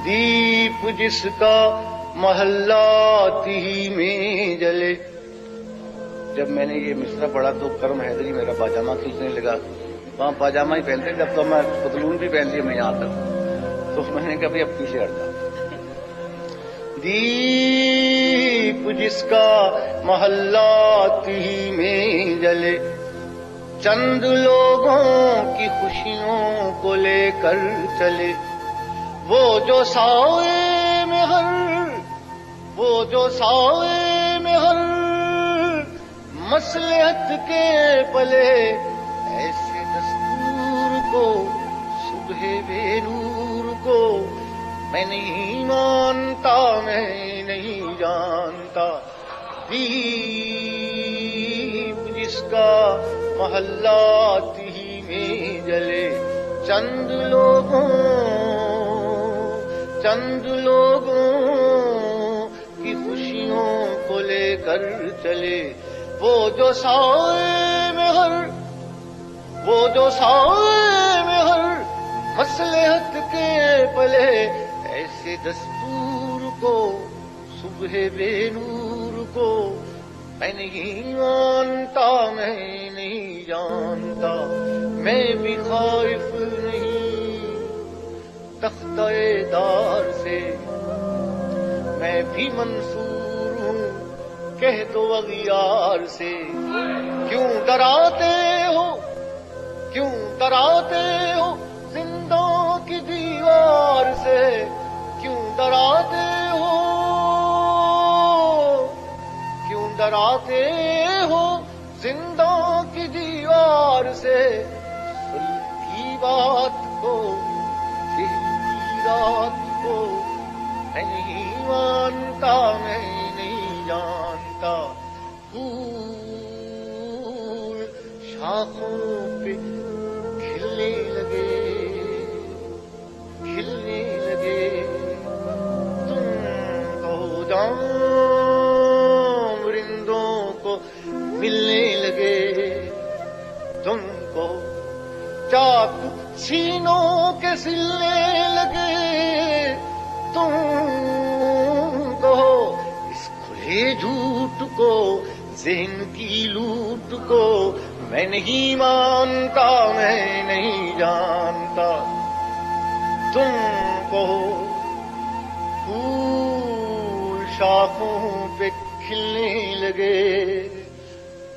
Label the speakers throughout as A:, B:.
A: दीप जिसका महल्लाती ही में जले. जब मैंने ये मिसरा पढ़ा तो करम हैदरी मेरा पाजामा खींचने लगा. वहां पाजामा ही पहनते, जब तो मैं पतलून भी पहन लिया मैं यहां तक. तो मैंने कहा भाई अब पीछे हट जा. दीप जिसका महल्लाती ही में जले, चंद लोगों की खुशियों को लेकर चले. वो जो साए में हर मसलहत के पले, ऐसे दस्तूर को सुबह बेनूर को मैं नहीं मानता, मैं नहीं जानता. दीप जिसका महल्लाती ही में जले, चंद लोगों की खुशियों को लेकर चले. वो जो साए में हर मसलहत के पले, ऐसे दस्तूर को सुबह बेनूर को मैं नहीं मानता, मैं नहीं जानता. मैं भी खौफ नहीं तख्ते-ए-दार से, मैं भी मंसूर हूँ कह दो अगियार से. क्यों डराते हो जिंदों की दीवार से, क्यों डराते हो जिंदों की दीवार से. सुल्ह की बात को दिल की रात को मैं नहीं मानता, मैं नहीं जानता. फूल शाखों पे खिलने लगे, तुम तो जामरिंदों को मिलने लगे. तुमको चाक सीनों के सिलने लगे. तुमको इस खुले झूठ को, ज़हन की लूट को मैं नहीं मानता, मैं नहीं जानता. तुमको फूल शाखों पे खिलने लगे.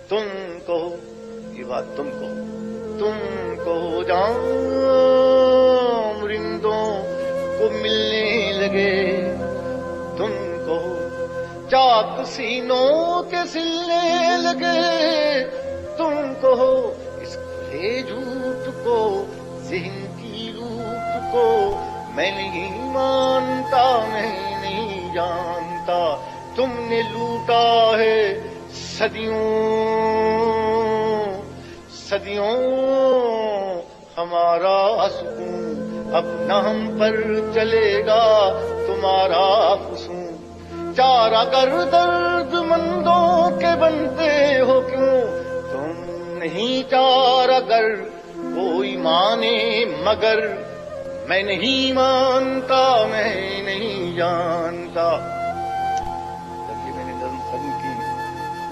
A: तुमको ये बात तुमको जामरिंदों को मिलने लगे. तुमको चाक सीनों के सिलने लगे. तुमको इस खुले झूठ को, ज़हन की लूट को मैं नहीं मानता, मैं नहीं जानता. तुमने लूटा है सदियों हमारा सुकून. अब न हम पर चलेगा तुम्हारा फुसून. चारा कर दर्दमंदों के बनते हो क्यों, तुम नहीं चारा कर कोई माने मगर. मैं नहीं मानता, मैं नहीं जानता. जब ये मैंने नज़्म खत्म की,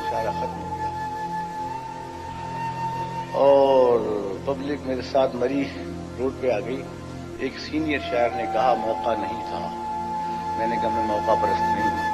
A: शायरा खत्म हो गया और पब्लिक मेरे साथ मरी रोड पे आ गई. एक सीनियर शायर ने कहा मौका नहीं था. मैंने कहा मैं मौका परस्त नहीं हूं.